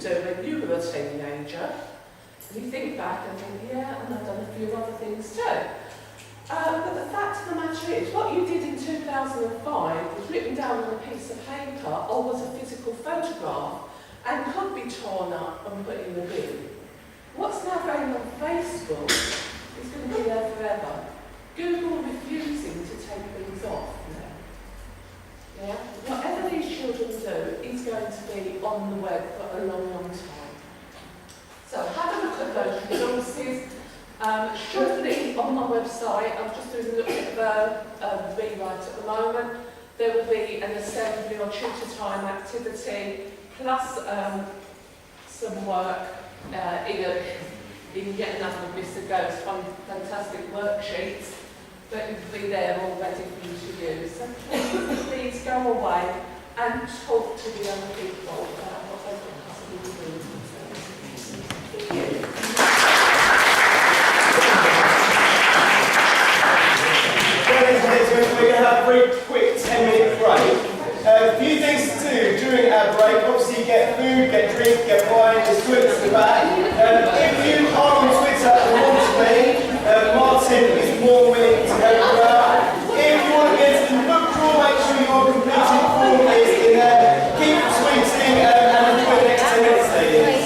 do when you were a teenager. And you think back and think, yeah, and I've done a few other things too. But the fact of the matter is, what you did in 2005 was written down on a piece of paper or was a physical photograph and could be torn up and put in the bin. What's now going on Facebook is going to be there forever. Google refusing to take things off now. Yeah? Whatever these children do is going to be on the web for a long, long time. So have a look at those resources. Shortly on my website, I'm just doing a little bit of a rewrite at the moment. There will be an assembly or tutor time activity, plus some work in yet another list of those fantastic worksheets that will be there all ready for you to use. So please go away and talk to the other people about what they can possibly do. Thank you. We're going to have a very quick 10-minute break. A few things to do during our break. Obviously, get food, get drink, get wine. There's toilets at the back. If you are on Twitter and want to be, Martin is more willing to help you out. If you want to get to the book drawer, make sure your completed form is in there. Keep tweeting and enjoy the next 10 minutes, ladies.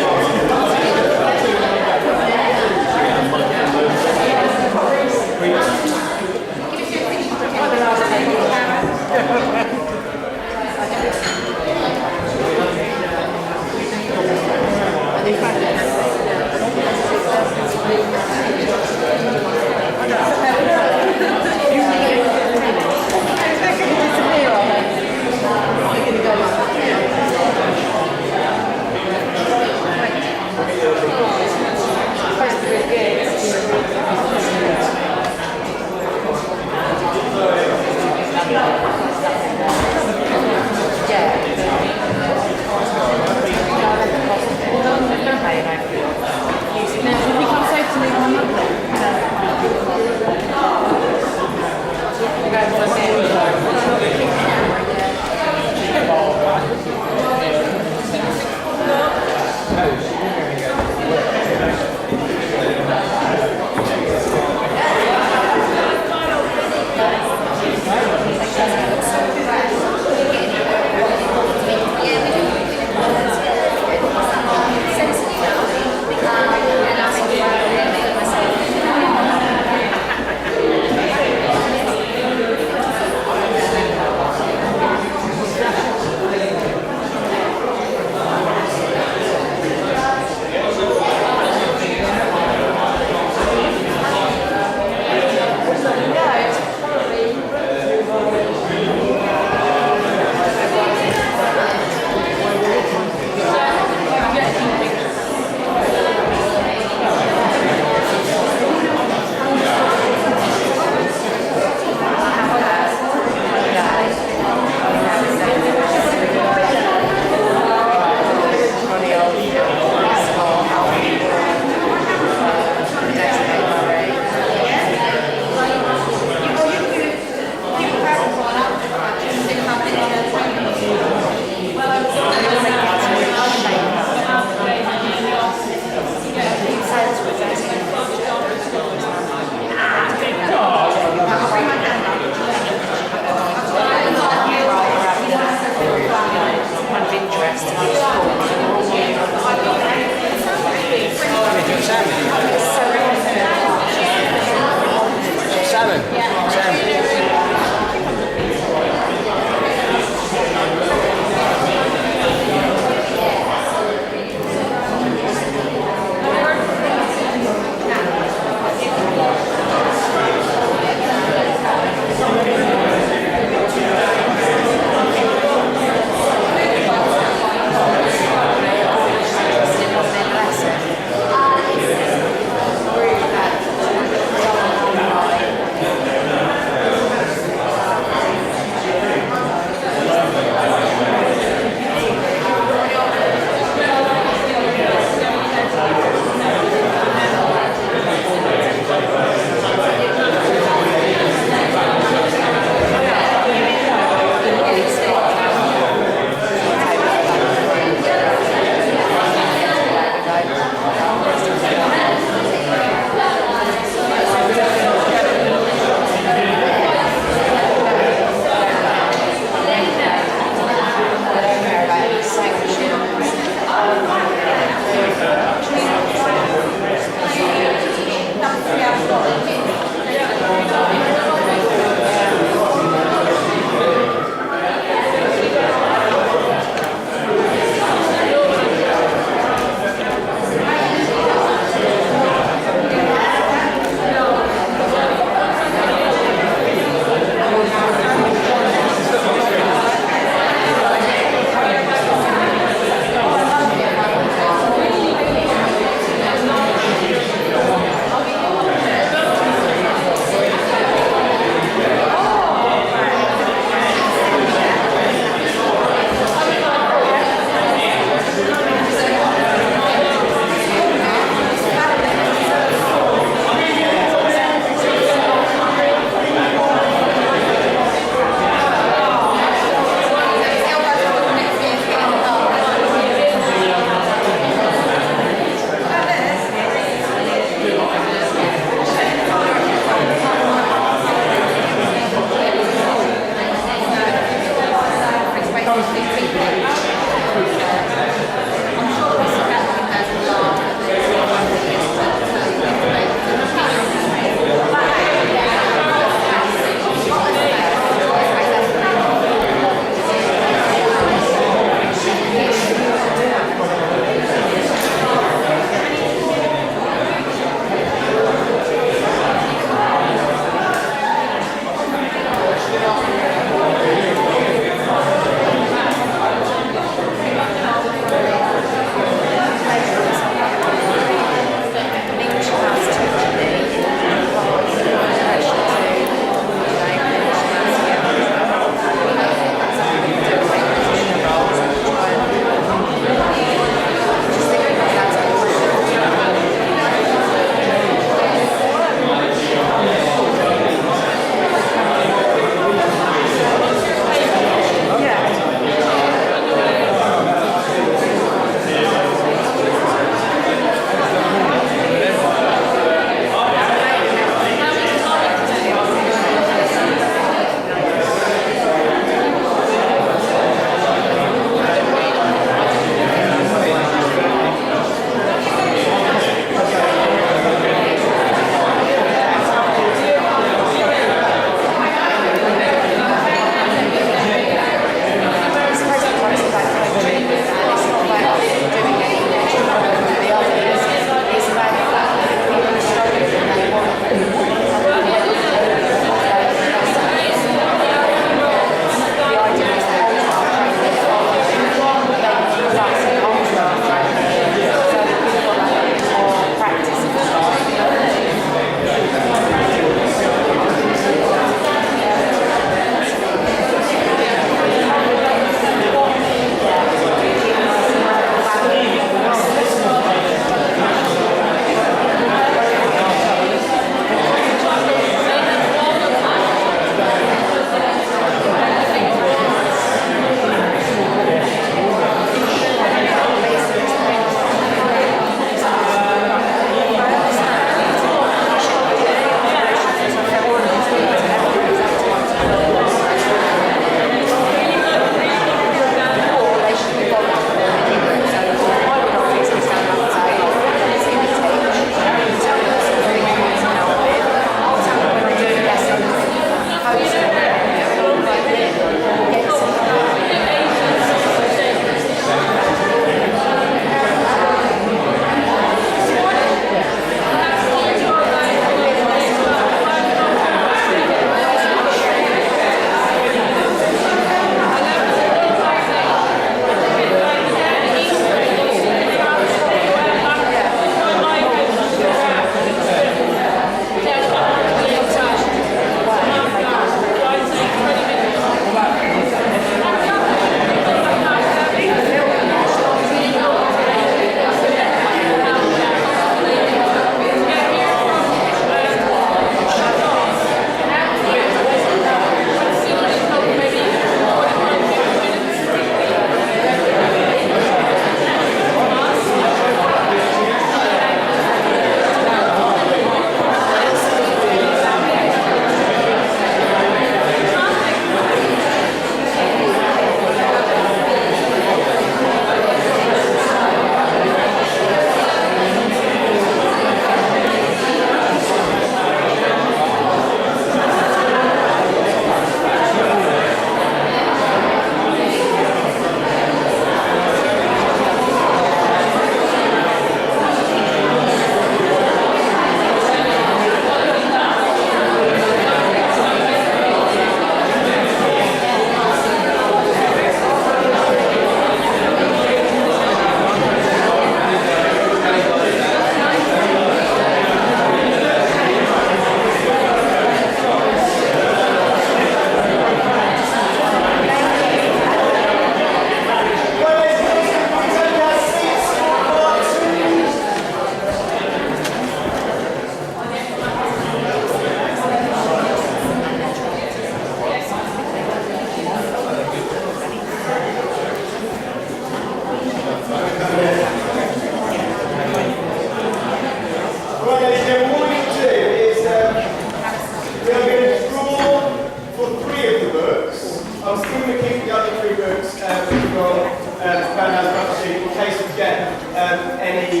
any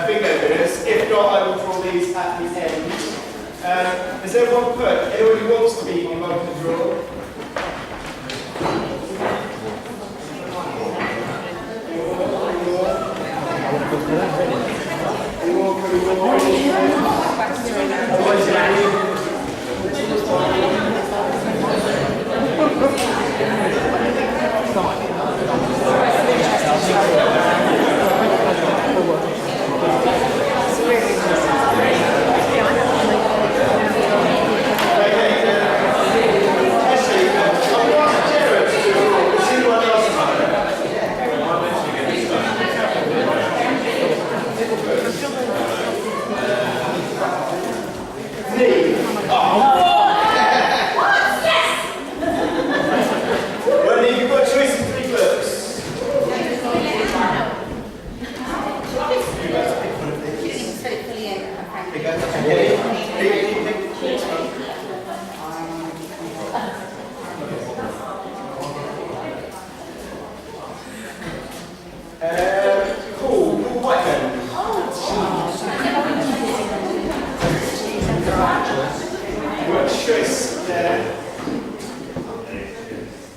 bingo winners. If not, I will draw these at the end. Has everyone put? Anyone who wants to be involved in the draw?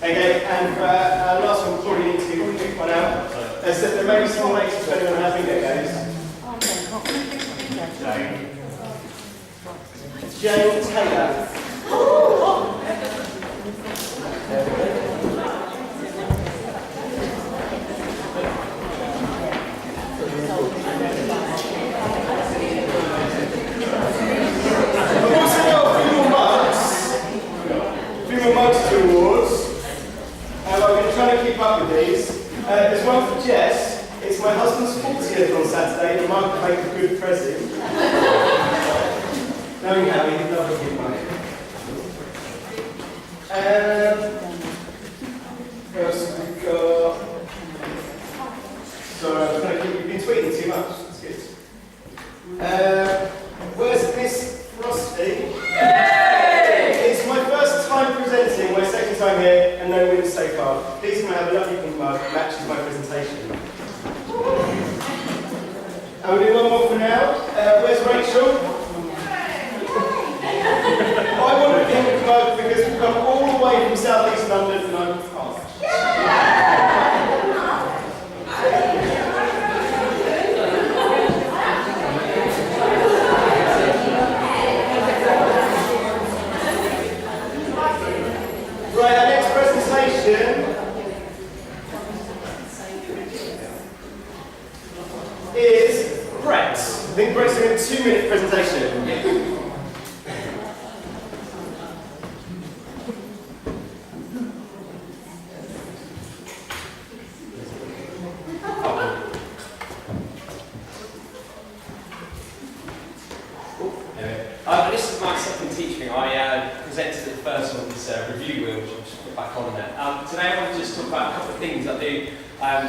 Okay, and our last one before we need to pick one out, is that there may be some ways depending on how big it goes. Jane Taylor. We've also got a few more mugs to awards. I've been trying to keep up with these. There's one for Jess. It's my husband's 40th on Saturday. The mug will make a good present. Knowing how he'd love a good mug. What else have we got? Sorry, I'm trying to keep. You've been tweeting too much. That's good. Where's Miss Frosty? It's my first time presenting, my second time here, and no winners so far. Please can I have a lovely pink mug that matches my presentation. And we'll do one more for now. Where's Rachel? I want a pink mug because we've come all the way from South East London and I'm fast. Right, our next presentation is Brett. I think Brett's doing a 2-minute presentation. This is my second TeachMeet. I presented at the first one, this review wheel, which I'll just put back on there. Today I want to just talk about a couple of things I do.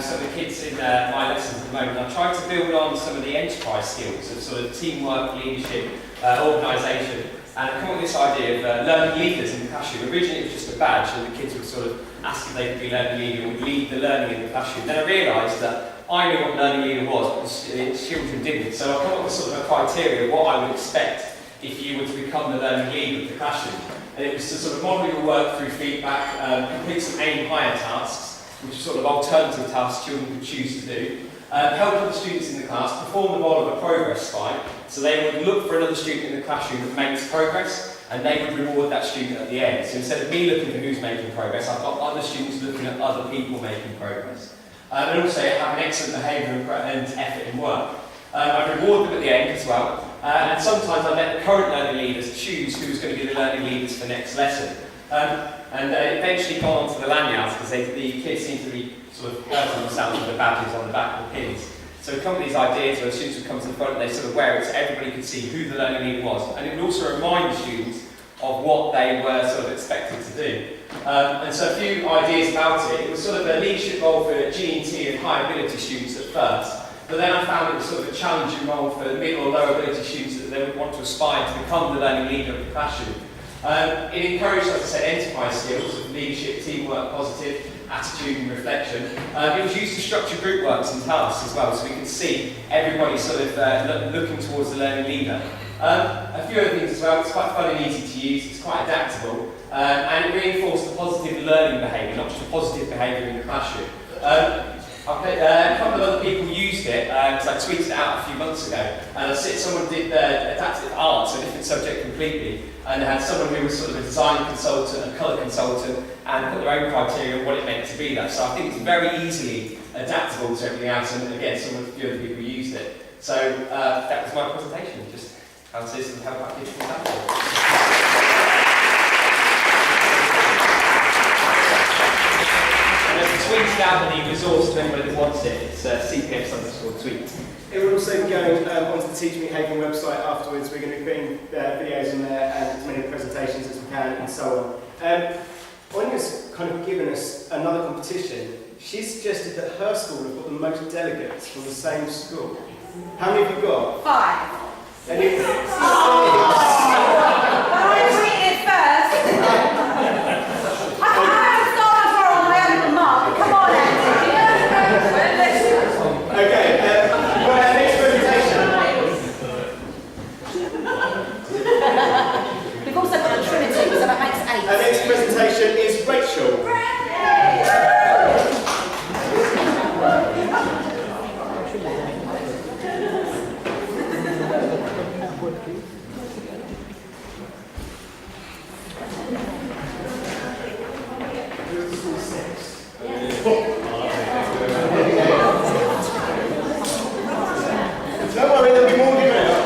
Some of the kids in my lessons at the moment. I try to build on some of the enterprise skills of sort of teamwork, leadership, organisation, and I come up with this idea of learning leaders in the classroom. Originally it was just a badge, and the kids would sort of ask if they could be learning leader and would lead the learning in the classroom. Then I realised that I knew what learning leader was, but children didn't. So I come up with sort of a criteria of what I would expect if you were to become the learning leader of the classroom. And it was to sort of model your work through feedback, complete some aim higher tasks, which are sort of alternative tasks children could choose to do, help other students in the class, perform the role of a progress spy, so they would look for another student in the classroom that makes progress, and they would reward that student at the end. So instead of me looking for who's making progress, I've got other students looking at other people making progress. And also have an excellent behaviour and effort in work. I reward them at the end as well. And sometimes I let the current learning leaders choose who's going to be the learning leaders for next lesson. And eventually gone on to the lanyards because the kids seem to be sort of hurting themselves with the badges on the back of the pins. So we come up with these ideas where students would come to the front and they sort of wear it so everybody could see who the learning leader was. And it would also remind the students of what they were sort of expected to do. And so a few ideas about it. It was sort of a leadership role for G&T and high ability students at first. But then I found it was sort of a challenging role for mid or low ability students that they would want to aspire to become the learning leader of the classroom. It encouraged, as I said, enterprise skills of leadership, teamwork, positive, attitude and reflection. It was used to structure group works and tasks as well, so we could see everybody sort of looking towards the learning leader. A few other things as well. It's quite fun and easy to use. It's quite adaptable, and it reinforced the positive learning behaviour, not just the positive behaviour in the classroom. A couple of other people used it because I tweeted it out a few months ago, and someone did adaptive art, so a different subject completely, and had someone who was sort of a design consultant, a colour consultant, and put their own criteria on what it meant to be that. So I think it's very easily adaptable to everything else, and again, a few other people used it. So that was my presentation, just how to this and how about digital platform. Tweeted out the resource to anybody that wants it. It's CPS_tweet. It will also be going onto the TeachMeet Havering website afterwards. We're going to be putting videos on there and as many presentations as we can and so on. Anya's kind of given us another competition. She suggested that her school have got the most delegates from the same school. How many have you got? 5. And you I read it first. Okay, well, next presentation. We've also got the Trinity, so that makes 8. Our next presentation is Rachel. Don't worry, there'll be more given out.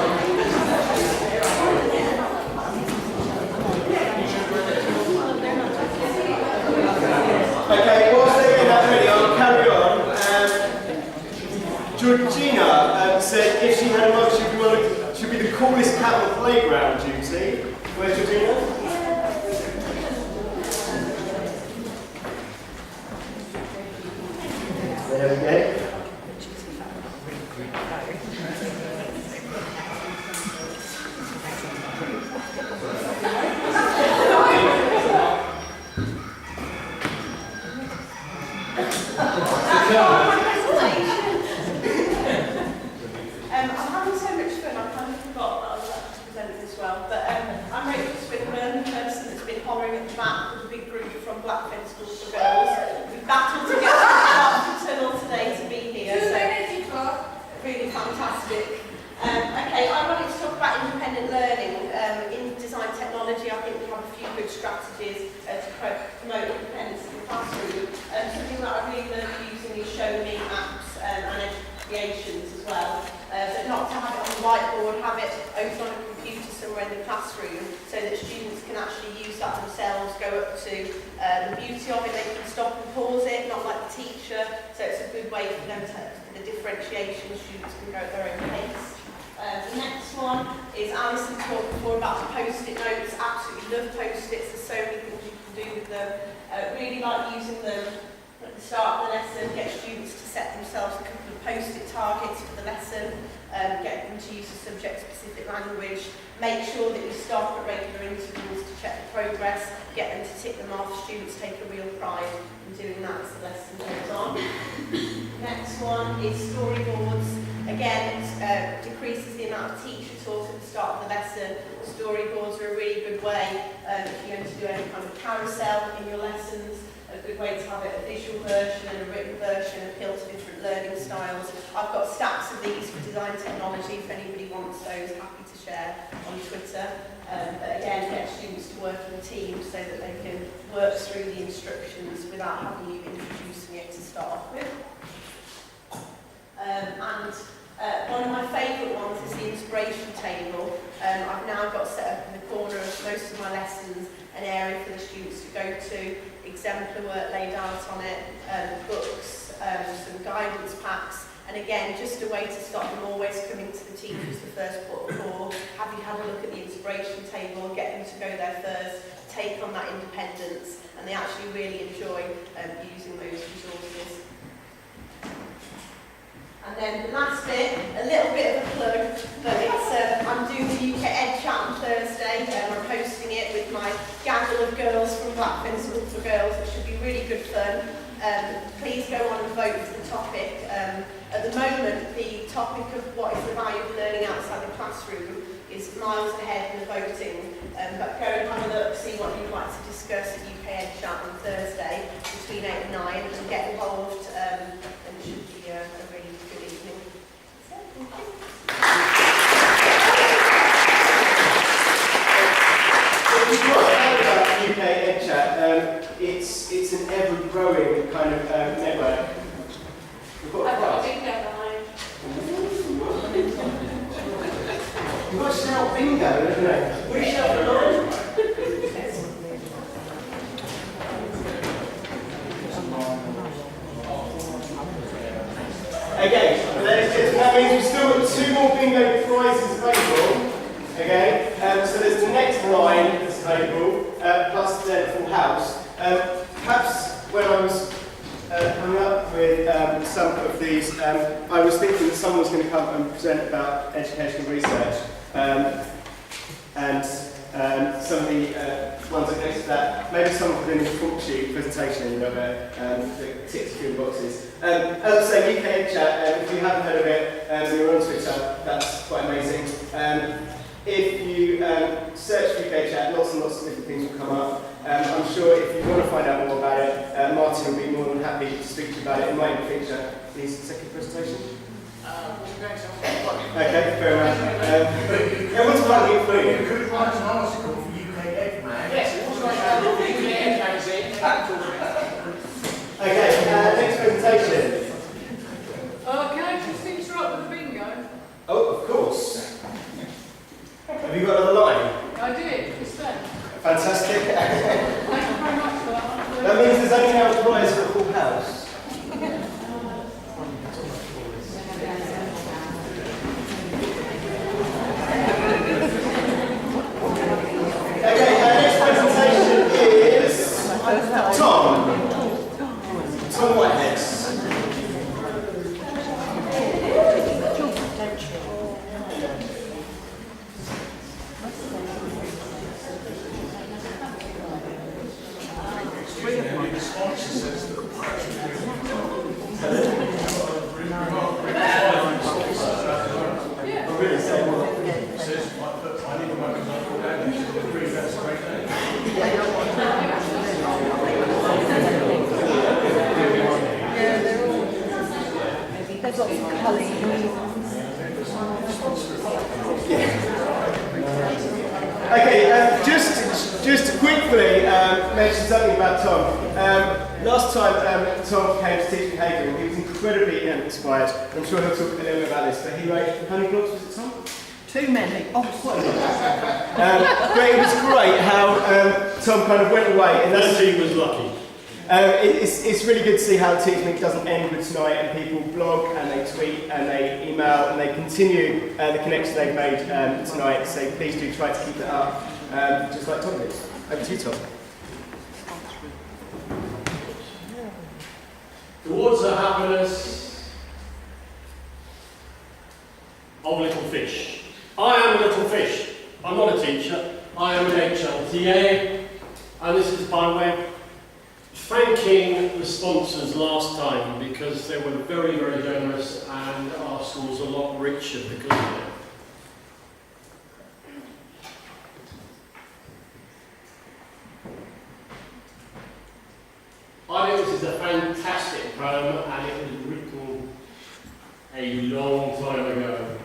Okay, whilst they're getting that ready, I'll carry on. Georgina said if she had a mug, she'd be the coolest cat on the playground, Judy. Where's Georgina? There we go. I'm having so much fun, I kind of forgot that I was actually presenting as well. But I'm Rachel Swinburne, the person that's been hovering at the back with a big group from Blackfen School for Girls. We battled to get to the tunnel today to be here. So really fantastic. Okay, I wanted to talk about independent learning. In design technology, I think we have a few good strategies to promote independence in the classroom. Something that I really love using is Show Me apps and creations as well. So not to have it on the whiteboard, have it open on a computer somewhere in the classroom so that students can actually use that themselves, go up to the beauty of it, they can stop and pause it, not like the teacher. So it's a good way for them to, the differentiation, students can go at their own pace. The next one is Alison talked before about the post-it notes. Absolutely love post-its. There's so many things you can do with them. Really like using them at the start of the lesson. Get students to set themselves a couple of post-it targets for the lesson. Get them to use a subject-specific language. Make sure that you stop at regular intervals to check the progress. Get them to tick them off. Students take a real pride in doing that as the lesson goes on. Next one is storyboards. Again, it decreases the amount of teacher talk at the start of the lesson. Storyboards are a really good way if you're going to do any kind of carousel in your lessons. A good way to have a visual version and a written version, appeal to different learning styles. I've got stacks of these for design technology if anybody wants those, happy to share on Twitter. But again, get students to work in teams so that they can work through the instructions without having you introducing it to start off with. One of my favourite ones is the inspiration table. I've now got set up in the corner of most of my lessons an area for the students to go to, exemplar work laid out on it, books, some guidance packs, and again, just a way to stop them always coming to the teachers the first port of call. Have you had a look at the inspiration table, get them to go there first, take on that independence, and they actually really enjoy using those resources. And then the last bit, a little bit of a plug, but it's I'm doing the UK Ed Chat on Thursday, and I'm hosting it with my gaggle of girls from Blackfen School for Girls. It should be really good fun. please go on and vote for the topic. At the moment, the topic of what is the value of learning outside the classroom is miles ahead in the voting. But go and have a look, see what you'd like to discuss at UK Ed Chat on Thursday between 8 and 9, and get involved, and it should be a really good evening. So, thank you. We've got about UK Ed Chat. It's an ever-growing kind of network. We've got I've got a big deadline. You've got to shout bingo, haven't you? We shout the line. Okay, that means we've still got 2 more bingo prizes available. Okay, so there's the next line that's available, plus the full house. Perhaps when I was coming up with some of these, I was thinking that someone was going to come and present about educational research, and some of the ones that next to that, maybe someone could do a front sheet presentation that ticks a few boxes. As I say, UK Ed Chat, if you haven't heard of it and you're on Twitter, that's quite amazing. If you search UK Ed Chat, lots and lots of different things will come up. I'm sure if you want to find out more about it, Martin will be more than happy to speak to you about it. It might feature his second presentation. Okay, fair enough. Everyone's plugging it through. You could write an article for UK Ed Mag. Yes, also UK Ed magazine. Okay, next presentation. Can I just interrupt with the bingo? Oh, of course. Have you got another line? I did, just then. Fantastic. Thank you very much for that one. That means there's only now a prize for a full house. Okay, our next presentation is Tom Whitehead. There's lots of colours. Okay, just quickly mention something about Tom. Last time Tom came to teach me Havering, he was incredibly inspired. I'm sure he'll talk a little bit about this, but he wrote, how many blocks was it, Tom? Too many. Oh, what? But it was great how Tom kind of went away. And That team was lucky. it's really good to see how TeachMeet doesn't end with tonight, and people blog and they tweet and they email and they continue the connection they've made tonight. So please do try to keep it up, just like Tom did. Over to you, Tom. Towards the happiness of little fish. I am a little fish. I'm not a teacher. I am an HLTA, and this is by way of thanking the sponsors last time, because they were very, very generous, and our school's a lot richer because of them. I think this is a fantastic poem, and it was written a long time ago.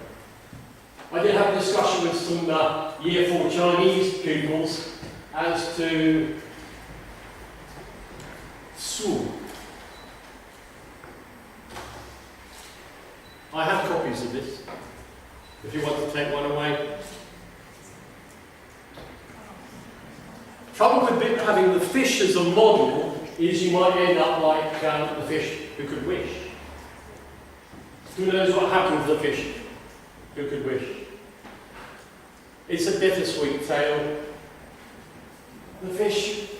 I did have a discussion with some Year 4 Chinese pupils as to Su. I have copies of this, if you want to take one away. Trouble with having the fish as a model is you might end up like the fish who could wish. Who knows what happened to the fish who could wish? It's a bittersweet tale. The fish,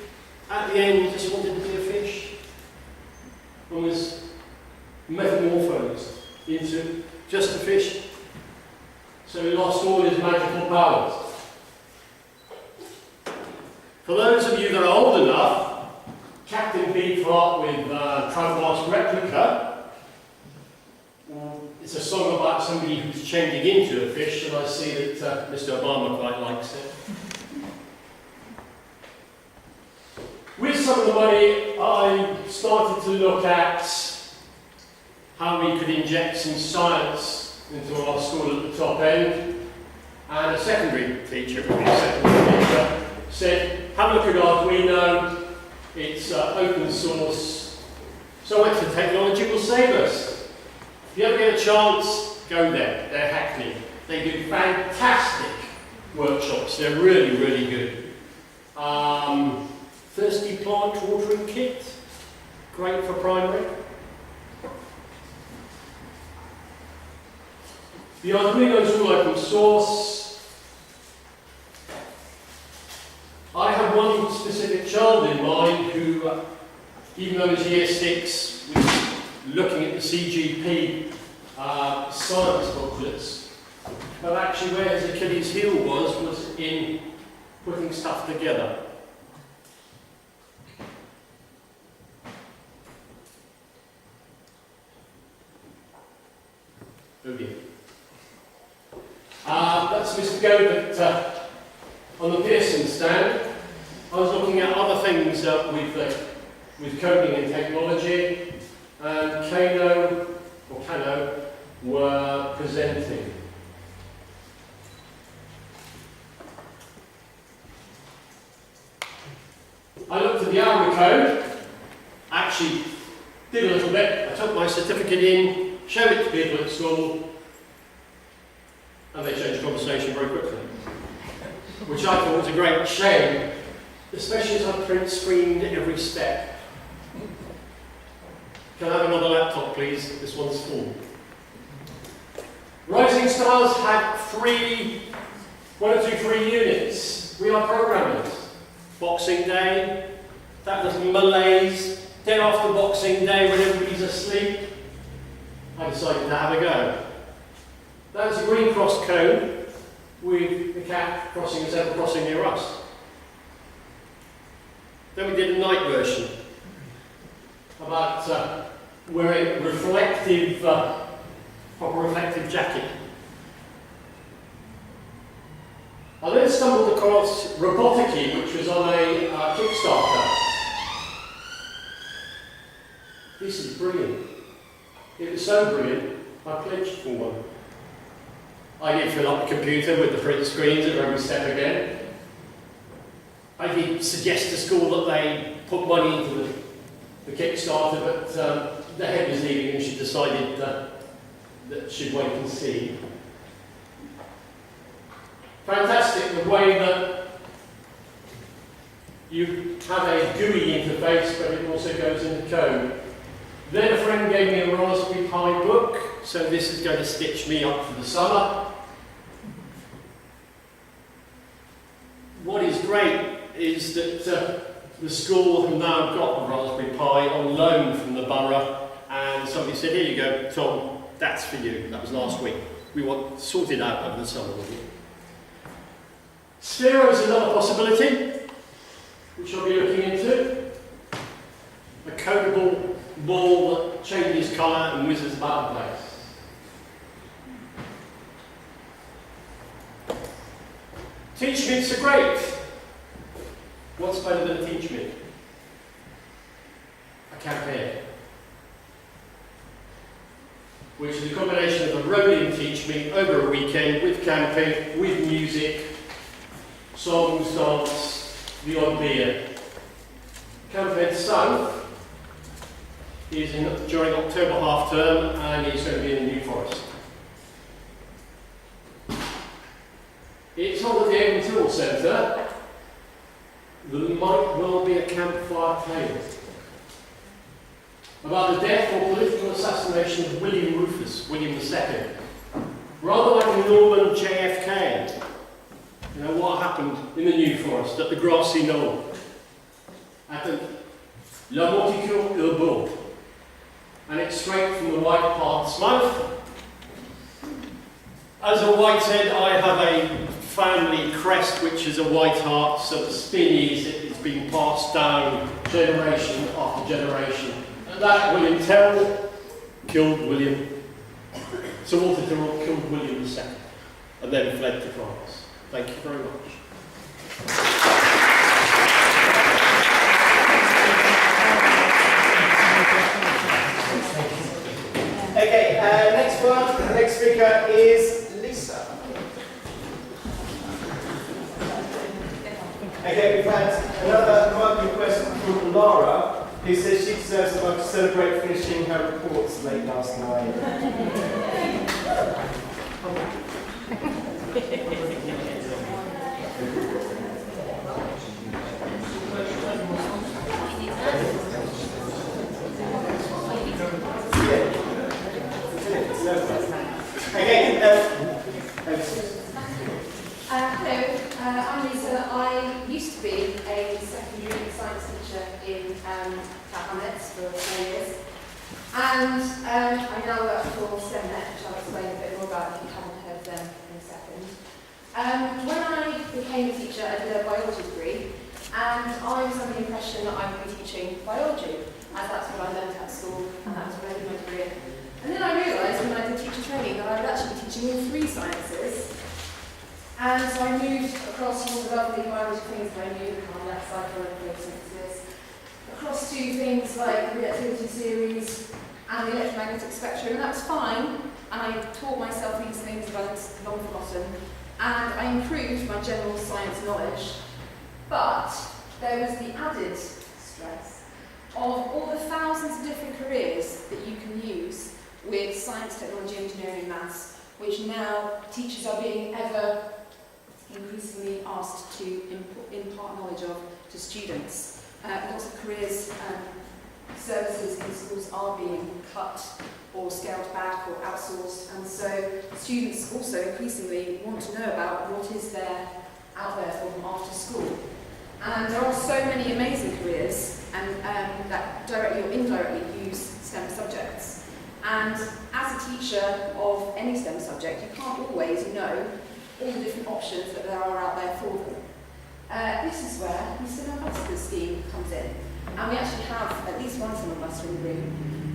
at the end, just wanted to be a fish and was metamorphosed into just a fish. So he lost all his magical powers. For those of you that are old enough Captain Beefheart with Traveller's Replica. It's a song about somebody who's changing into a fish, and I see that Mr. Obama quite likes it. With some of the money, I started to look at how we could inject some science into our school at the top end. And a secondary teacher, said, have a look at Arduino, it's open source, so much the technology will save us. If you ever get a chance, go there, they're Hackney. They do fantastic workshops, they're really, really good. Thirsty plant watering kit, great for primary. The Arduino is all open source. I have one specific child in mind who, even though he's year 6, was looking at the CGP science booklets, but actually where his Achilles heel was in putting stuff together. Oh dear. That's Mr. Gobert on the Pearson stand. I was looking at other things with coding and technology, and Kano were presenting. I looked at the hour code, actually did a little bit. I took my certificate in, showed it to people at school, and they changed the conversation very quickly. Which I thought was a great shame, especially as I print screened every step. Can I have another laptop, please? This one's full. Rising Stars had 3 units. We are programmers. Boxing Day, that was malaise. Then after Boxing Day, when everybody's asleep, I decided to have a go. That was a green cross cone with the cat crossing a zebra crossing near us. Then we did a night version about wearing reflective, proper reflective jacket. I then stumbled across Roboticky, which was on a Kickstarter. This is brilliant. It was so brilliant, I pledged for one. I did fill up the computer with the print screens at every step again. I did suggest to school that they put money into the Kickstarter, but the head was leaving and she decided that she'd wait and see. Fantastic, the way that you have a GUI interface, but it also goes into code. Then a friend gave me a Raspberry Pi book, so this is going to stitch me up for the summer. What is great is that the school have now got the Raspberry Pi on loan from the borough, and somebody said, here you go, Tom, that's for you. That was last week. We want sorted out over the summer with you. Sphero is another possibility, which I'll be looking into. A codable ball that changes colour and whizzes about the place. TeachMeets are great. What's better than a TeachMeet? A campaign. Which is a combination of a rolling TeachMeet over a weekend with camping, with music, songs, dance, the odd beer. Campaign South is during October half term and it's going to be in the New Forest. It's held at the Avon Tool Centre. There might well be a campfire tale about the death or political assassination of William Rufus, William II. Rather like a Norman JFK. You know what happened in the New Forest at the grassy knoll? At the La Monticule Urbault. And it's straight from the White Hart's mouth. As a Whitehead, I have a family crest which is a white hart, so the spin is being passed down generation after generation. And that William Tell killed William. Sir Walter Tyrrell killed William II and then fled to France. Thank you very much. Okay, next one, the next speaker is Lisa. Okay, we've had another mic request from Lara, who says she deserves the mic to celebrate finishing her reports late last night. Okay, hello, I'm Lisa. I used to be a secondary science teacher in Hamlets for 4 years. And I now work for STEMnet, which I'll explain a bit more about if you haven't heard of them in a second. When I became a teacher, I did a biology degree, and I was under the impression that I would be teaching biology, as that's what I learned at school, and that's what I did my degree in. And then I realised when I did teacher training that I would actually be teaching all 3 sciences. And so I moved across all the lovely biology things that I knew, the carbon cycle and photosynthesis, across to things like the reactivity series and the electromagnetic spectrum, and that was fine. And I taught myself these things that I'd long forgotten, and I improved my general science knowledge. But there was the added stress of all the thousands of different careers that you can use with science, technology, engineering and maths, which now teachers are being ever increasingly asked to impart knowledge of to students. Lots of careers services in schools are being cut or scaled back or outsourced, and so students also increasingly want to know about what is there out there for them after school. And there are so many amazing careers that directly or indirectly use STEM subjects. And as a teacher of any STEM subject, you can't always know all the different options that there are out there for them. This is where the STEM Ambassador scheme comes in. And we actually have at least one STEM Ambassador in the room,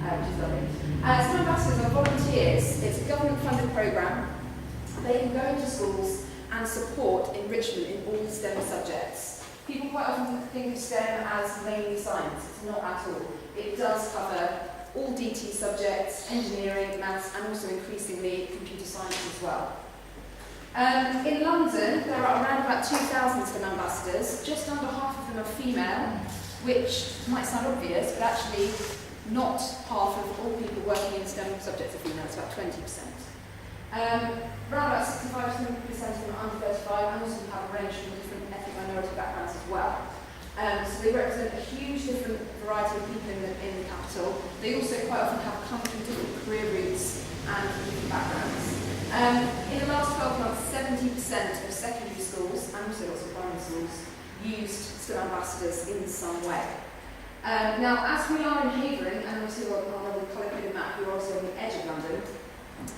which is lovely. STEM Ambassadors are volunteers. It's a government-funded programme. They can go into schools and support enrichment in all STEM subjects. People quite often think of STEM as mainly science. It's not at all. It does cover all DT subjects, engineering, maths, and also increasingly computer science as well. In London, there are around about 2,000 STEM ambassadors. Just under half of them are female, which might sound obvious, but actually not half of all people working in STEM subjects are female, it's about 20%. Around about 65% of them are under 35, and also we have a range from different ethnic minority backgrounds as well. So they represent a huge different variety of people in the capital. They also quite often have come from different career routes and different backgrounds. In the last 12 months, 70% of secondary schools and also lots of primary schools used STEM ambassadors in some way. Now, as we are in Havering, and also our lovely colleague Matt, who are also on the edge of London,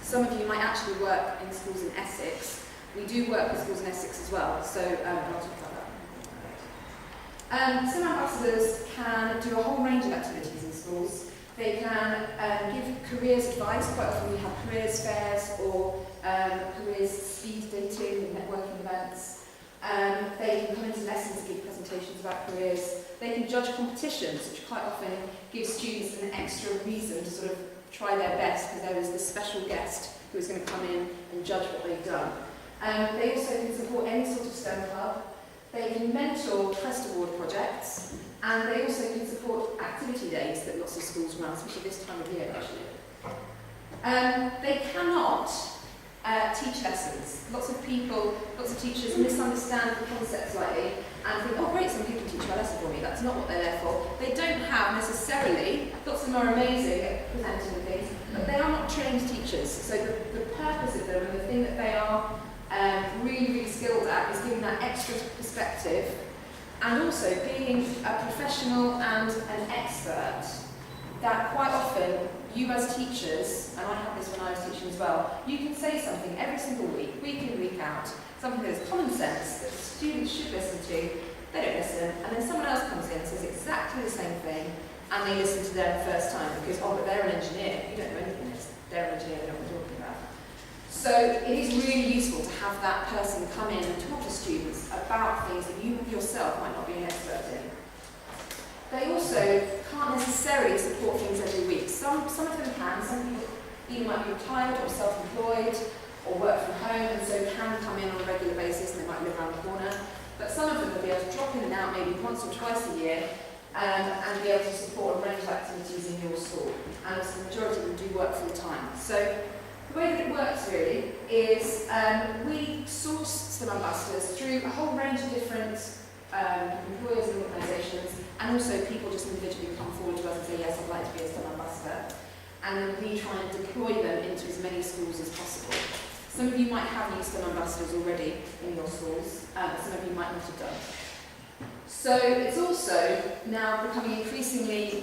some of you might actually work in schools in Essex. We do work with schools in Essex as well, so I'll talk about that. STEM ambassadors can do a whole range of activities in schools. They can give careers advice. Quite often we have careers fairs or careers speed dating and networking events. They can come into lessons and give presentations about careers. They can judge competitions, which quite often gives students an extra reason to sort of try their best because there is this special guest who is going to come in and judge what they've done. They also can support any sort of STEM club. They can mentor Quest Award projects, and they also can support activity days that lots of schools run, especially this time of year actually. They cannot teach lessons. Lots of teachers misunderstand the concept slightly and think, oh great, some people teach my lesson for me. That's not what they're there for. They don't have necessarily, lots of them are amazing at presenting and things, but they are not trained teachers. So the purpose of them and the thing that they are really, really skilled at is giving that extra perspective, and also being a professional and an expert that quite often you as teachers, and I had this when I was teaching as well, you can say something every single week in, week out, something that is common sense, that students should listen to, they don't listen, and then someone else comes in and says exactly the same thing, and they listen to them the first time because, oh, but they're an engineer. You don't know anything. They're an engineer, they know what they're talking about. So it is really useful to have that person come in and talk to students about things that you yourself might not be an expert in. They also can't necessarily support things every week. Some of them can. Some people either might be retired or self-employed or work from home, and so can come in on a regular basis, and they might live around the corner. But some of them will be able to drop in and out maybe once or twice a year and be able to support a range of activities in your school. And also the majority of them do work full time. So the way that it works really is we source STEM ambassadors through a whole range of different employers and organisations, and also people just individually come forward to us and say, yes, I'd like to be a STEM ambassador. And then we try and deploy them into as many schools as possible. Some of you might have used STEM ambassadors already in your schools, some of you might not have done. So it's also now becoming increasingly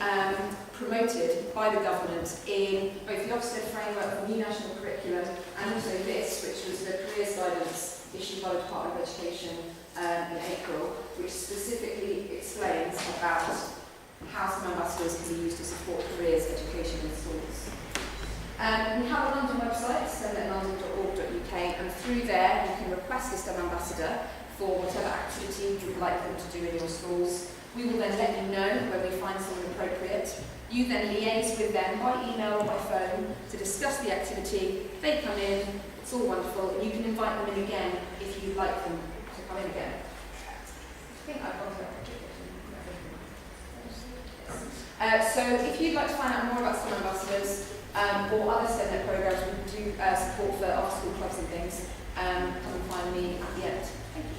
promoted by the government in both the Ofsted framework for new national curriculum and also this, which was the careers guidance issued by the Department of Education in April, which specifically explains about how STEM ambassadors can be used to support careers education in schools. We have a London website, stem@london.org.uk, and through there you can request a STEM ambassador for whatever activity you would like them to do in your schools. We will then let you know when we find someone appropriate. You then liaise with them by email or by phone to discuss the activity. They come in, it's all wonderful, and you can invite them in again if you'd like them to come in again. I think I've got that. So if you'd like to find out more about STEM ambassadors or other STEM programs we do support for our school clubs and things, come and find me at the end. Thank you.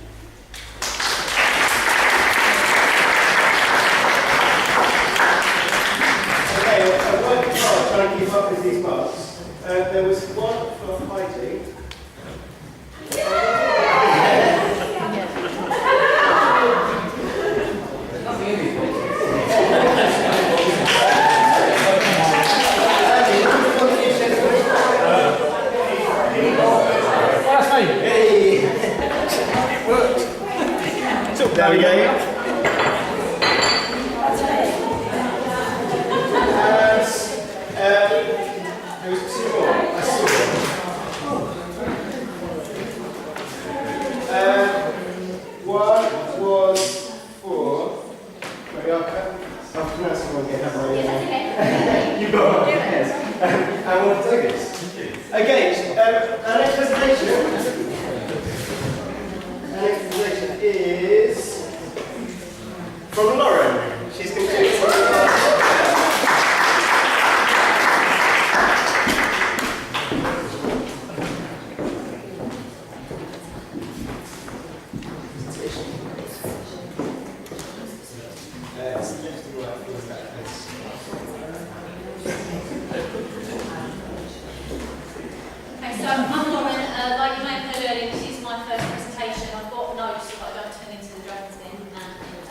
Okay, I'm working hard trying to keep up with these marks. There was one for Heidi. There we go. There was two more. I saw them. One was for. Maybe I'll pronounce it wrong again, haven't I? You got it. Yes. And one for Douglas. Okay, our next presentation. Our next presentation is from Lauren. She's going to do I'm Lauren, like you may have heard earlier, this is my first presentation. I've got notes so that I don't turn into the dragon's den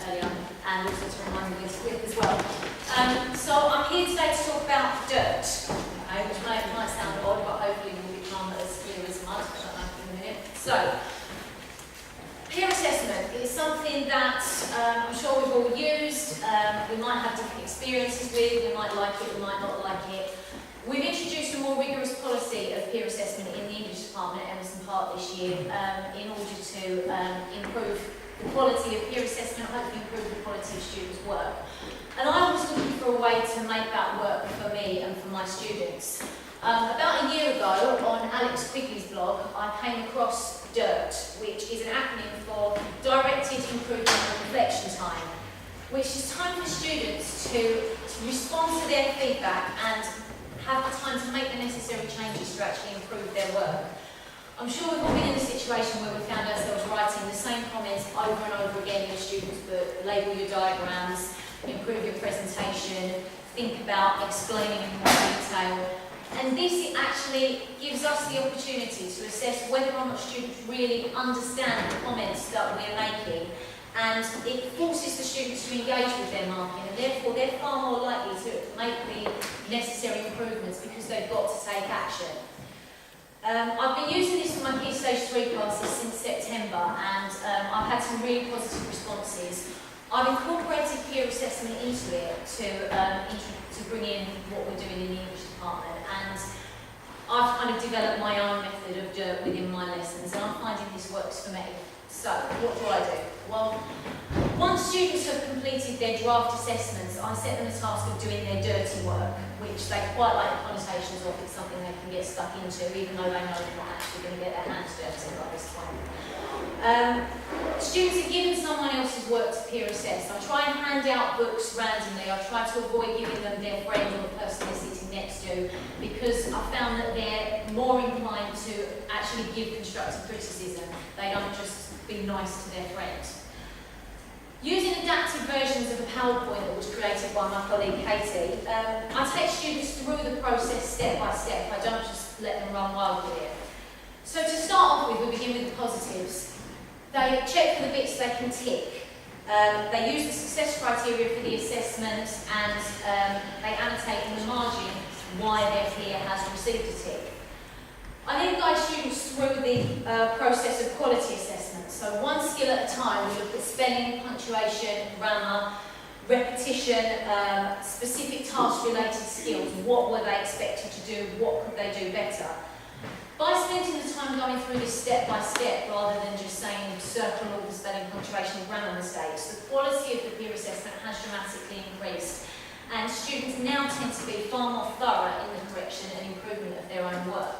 earlier, and also to remind me of this whip as well. So I'm here today to talk about dirt, okay, which might sound odd, but hopefully will become as clear as mud, I don't know in a minute. So, peer assessment is something that I'm sure we've all used, we might have different experiences with, we might like it, we might not like it. We've introduced a more rigorous policy of peer assessment in the English department at Emerson Park this year in order to improve the quality of peer assessment, hopefully improve the quality of students' work. And I was looking for a way to make that work for me and for my students. About a year ago, on Alex Quigley's blog, I came across DIRT, which is an acronym for Directed Improvement and Reflection Time, which is time for students to respond to their feedback and have the time to make the necessary changes to actually improve their work. I'm sure we've all been in a situation where we found ourselves writing the same comments over and over again in a student's book, label your diagrams, improve your presentation, think about explaining in more detail. And this actually gives us the opportunity to assess whether or not students really understand the comments that we're making, and it forces the students to engage with their marking, and therefore they're far more likely to make the necessary improvements because they've got to take action. I've been using this for my Key Stage 3 classes since September, and I've I've had some really positive responses. I've incorporated peer assessment into it to bring in what we're doing in the English department, and I've kind of developed my own method of dirt within my lessons, and I'm finding this works for me. So, what do I do? Well, once students have completed their draft assessments, I set them a task of doing their dirty work, which they quite like the connotations of. It's something they can get stuck into, even though they know they're not actually going to get their hands dirty by this point. Students are given someone else's work to peer assess. I try and hand out books randomly. I try to avoid giving them their friend or the person they're sitting next to, because I found that they're more inclined to actually give constructive criticism. They don't just be nice to their friend. Using adapted versions of a PowerPoint that was created by my colleague Katie, I take students through the process step by step. I don't just let them run wild with it. So to start off with, we begin with the positives. They check for the bits they can tick. They use the success criteria for the assessment, and they annotate in the margin why their peer has received a tick. I then guide students through the process of quality assessment. So one skill at a time, we look at spelling, punctuation, grammar, repetition, specific task-related skills. What were they expected to do? What could they do better? By spending the time going through this step by step, rather than just saying circle all the spelling, punctuation and grammar mistakes, the quality of the peer assessment has dramatically increased, and students now tend to be far more thorough in the correction and improvement of their own work.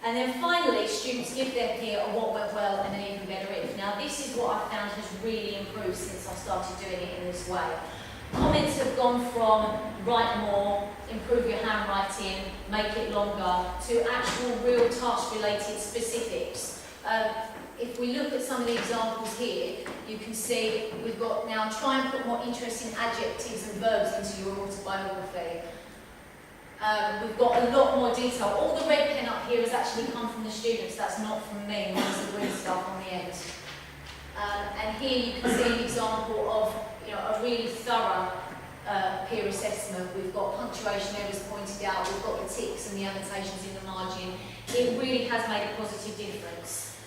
And then finally, students give their peer a what went well and an even better if. Now this is what I found has really improved since I started doing it in this way. Comments have gone from write more, improve your handwriting, make it longer, to actual real task-related specifics. If we look at some of the examples here, you can see we've got now try and put more interesting adjectives and verbs into your autobiography. We've got a lot more detail. All the red pen up here has actually come from the students, that's not from me, there's the green stuff on the end. And here you can see an example of a really thorough peer assessment. We've got punctuation errors pointed out, we've got the ticks and the annotations in the margin. It really has made a positive difference.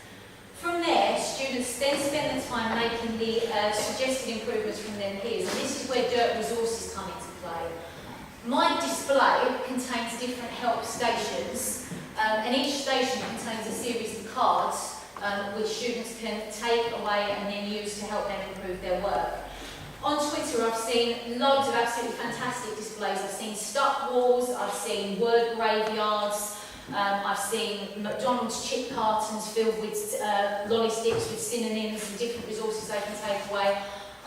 From there, students then spend the time making the suggested improvements from their peers, and this is where dirt resources come into play. My display contains different help stations, and each station contains a series of cards which students can take away and then use to help them improve their work. On Twitter, I've seen loads of absolutely fantastic displays. I've seen stuck walls, I've seen word graveyards, I've seen McDonald's chip cartons filled with lolly sticks with synonyms and different resources they can take away.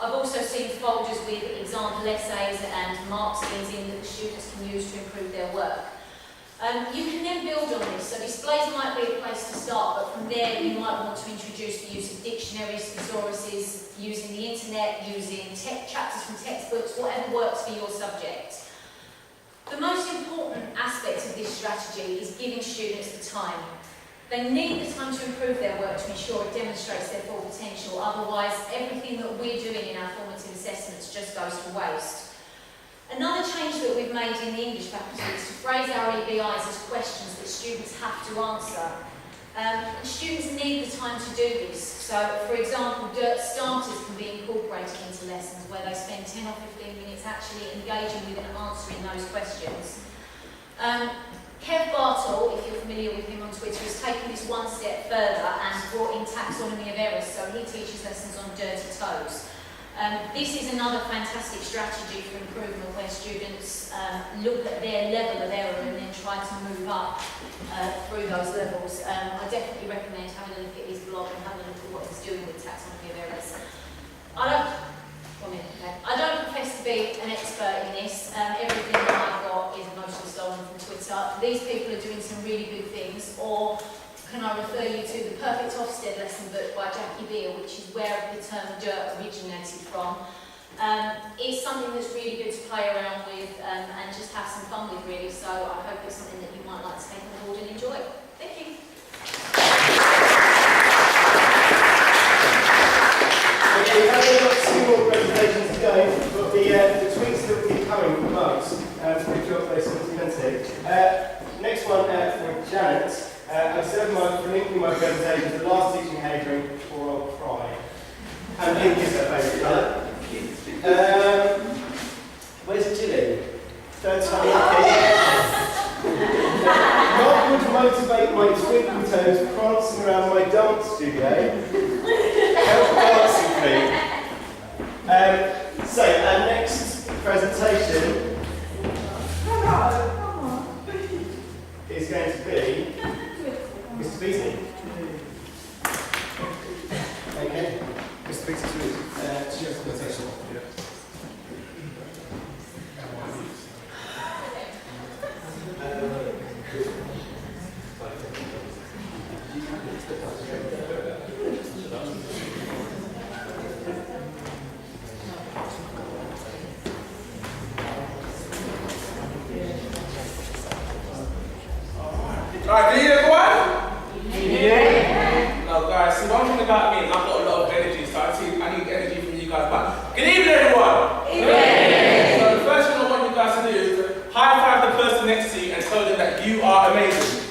I've also seen folders with example essays and mark schemes in that the students can use to improve their work. You can then build on this, so displays might be a place to start, but from there you might want to introduce the use of dictionaries, thesauruses, using the internet, using chapters from textbooks, whatever works for your subject. The most important aspect of this strategy is giving students the time. They need the time to improve their work to ensure it demonstrates their full potential, otherwise everything that we're doing in our formative assessments just goes to waste. Another change that we've made in the English faculty is to phrase our EBIs as questions that students have to answer. And students need the time to do this. So, for example, dirt starters can be incorporated into lessons where they spend 10 or 15 minutes actually engaging with and answering those questions. Kev Bartle, if you're familiar with him on Twitter, has taken this one step further and brought in taxonomy of errors, so he teaches lessons on dirty toes. This is another fantastic strategy for improvement where students look at their level of error and then try to move up through those levels. I definitely recommend having a look at his blog and having a look at what he's doing with taxonomy of errors. I don't profess to be an expert in this. Everything that I've got is mostly stolen from Twitter. These people are doing some really good things, or can I refer you to the Perfect Ofsted lesson book by Jackie Beale, which is where the term dirt originated from. It's something that's really good to play around with and just have some fun with, really. So I hope it's something that you might like to take on board and enjoy. Thank you. Okay, we've only got 2 more presentations to go, but the tweets that will be coming from Mugs, good job there, plenty. Next one for Janet. I've said for linking my presentation to the last teaching Havering before I'll cry. And pink is her favourite colour. Where's Jilly? Third time lucky. What would motivate my twinkle toes prancing around my dance studio? Help dancing, please. So, our next presentation is going to be Mr. Beasley. Okay, Mr. Beasley, cheers for the presentation. Alright, can you hear everyone? Yeah. No, guys, see, one thing about me is I've got a lot of energy, so I need energy from you guys back. Good evening, everyone. Yeah. So the first thing I want you guys to do is to high five the person next to you and tell them that you are amazing.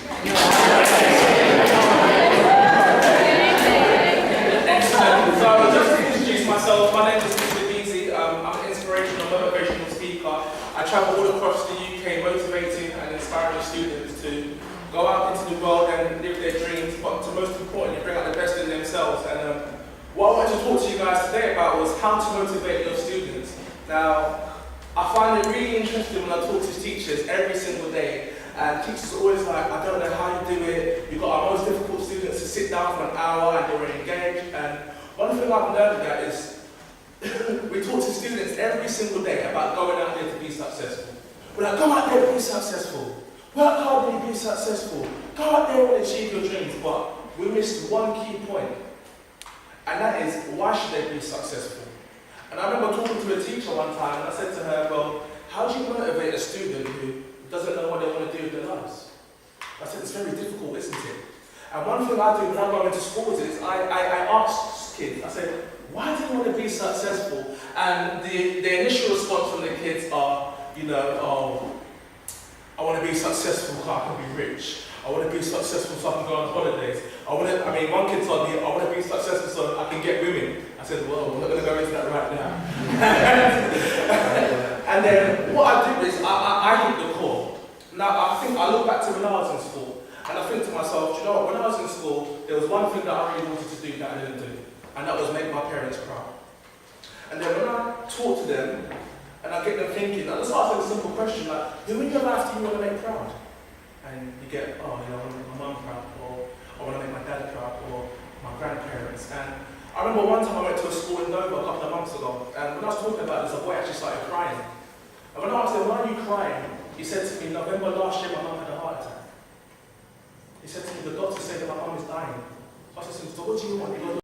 Excellent. So just to introduce myself, my name is Mr. Beasley. I'm an inspirational, motivational speaker. I travel all across the UK motivating and inspiring students to go out into the world and live their dreams, but to most importantly, bring out the best in themselves. And what I wanted to talk to you guys today about was how to motivate your students. Now, I find it really interesting when I talk to teachers every single day, and teachers are always like, I don't know how you do it. You've got our most difficult students to sit down for an hour and they're engaged. And one thing I've learned about is we talk to students every single day about going out there to be successful. We're like, go out there to be successful. Work hard and be successful. Go out there and achieve your dreams. But we missed one key point, and that is, why should they be successful? And I remember talking to a teacher one time, and I said to her, well, how do you motivate a student who doesn't know what they want to do with their lives? I said, it's very difficult, isn't it? And one thing I do when I go into schools is I ask kids, I say, why do you want to be successful? And the initial response from the kids are, you know, oh, I want to be successful so I can be rich. I want to be successful so I can go on holidays. One kid told me, I want to be successful so I can get women. I said, well, we're not going to go into that right now. And then what I do is I hit the core. Now, I look back to when I was in school, and I think to myself, you know what, when I was in school, there was one thing that I really wanted to do that I didn't do, and that was make my parents proud. And then when I talk to them, and I get them thinking, I just ask them a simple question like, who in your life do you want to make proud? And you get, oh, you know, I want to make my mum proud, or I want to make my dad proud, or my grandparents. And I remember one time I went to a school in Nova a couple of months ago, and when I was talking about this, a boy actually started crying. And when I asked him, why are you crying? He said to me, November last year, my mum had a heart attack. He said to me, the doctor said that my mum is dying. So I said to him, so what do you want? He goes,